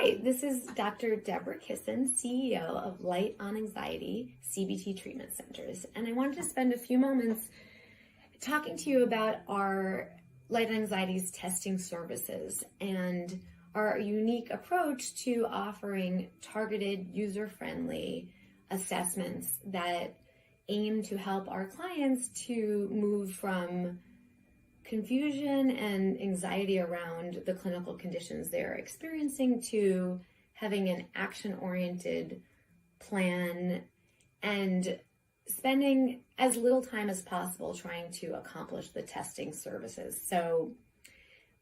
Hi, this is Dr. Deborah Kissin, CEO of Light on Anxiety CBT Treatment Centers, and I wanted to spend a few moments talking to you about our Light on Anxiety's testing services and our unique approach to offering targeted, user-friendly assessments that aim to help our clients to move from confusion and anxiety around the clinical conditions they're experiencing to having an action-oriented plan and spending as little time as possible trying to accomplish the testing services. So,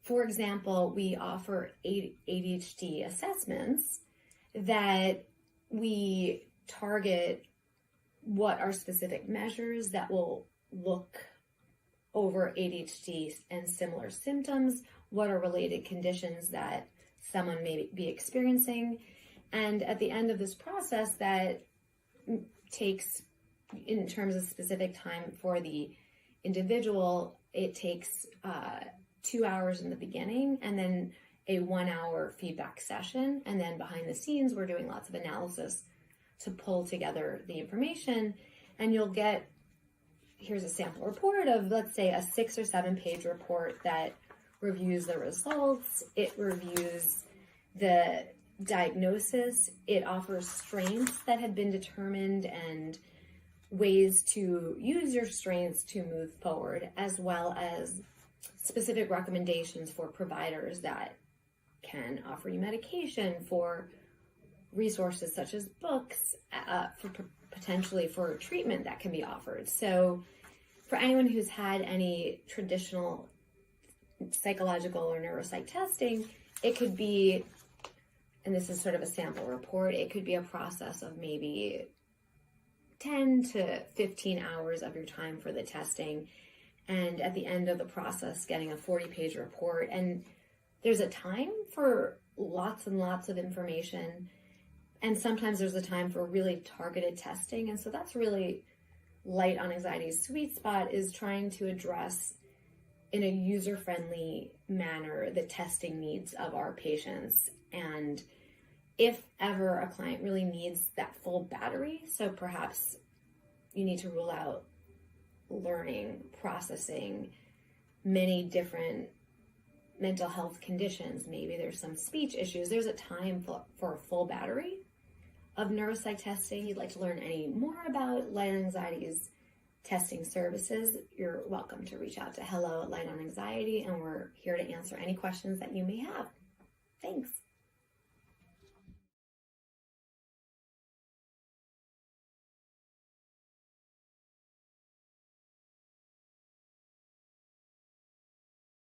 for example, we offer ADHD assessments that we target what are specific measures that will look over ADHD and similar symptoms, what are related conditions that someone may be experiencing. And at the end of this process, that takes, in terms of specific time for the individual, it takes 2 hours in the beginning and then a 1 hour feedback session. And then behind the scenes, we're doing lots of analysis to pull together the information. And you'll get, here's a sample report of, let's say, a 6 or 7 page report that reviews the results. It reviews the diagnosis. It offers strengths that have been determined and ways to use your strengths to move forward, as well as specific recommendations for providers that can offer you medication, for resources such as books, for potentially for treatment that can be offered. So for anyone who's had any traditional psychological or neuropsych testing, it could be, and this is sort of a sample report, it could be a process of maybe 10 to 15 hours of your time for the testing. And at the end of the process, getting a 40-page report. And there's a time for lots and lots of information. And sometimes there's a time for really targeted testing. And so that's really Light on Anxiety's sweet spot, is trying to address in a user-friendly manner the testing needs of our patients. And if ever a client really needs that full battery, so perhaps you need to rule out learning, processing many different mental health conditions, maybe there's some speech issues, there's a time for a full battery of neuropsych testing. You'd like to learn any more about Light on Anxiety's testing services, you're welcome to reach out to hello@Light on Anxiety, and we're here to answer any questions that you may have. Thanks.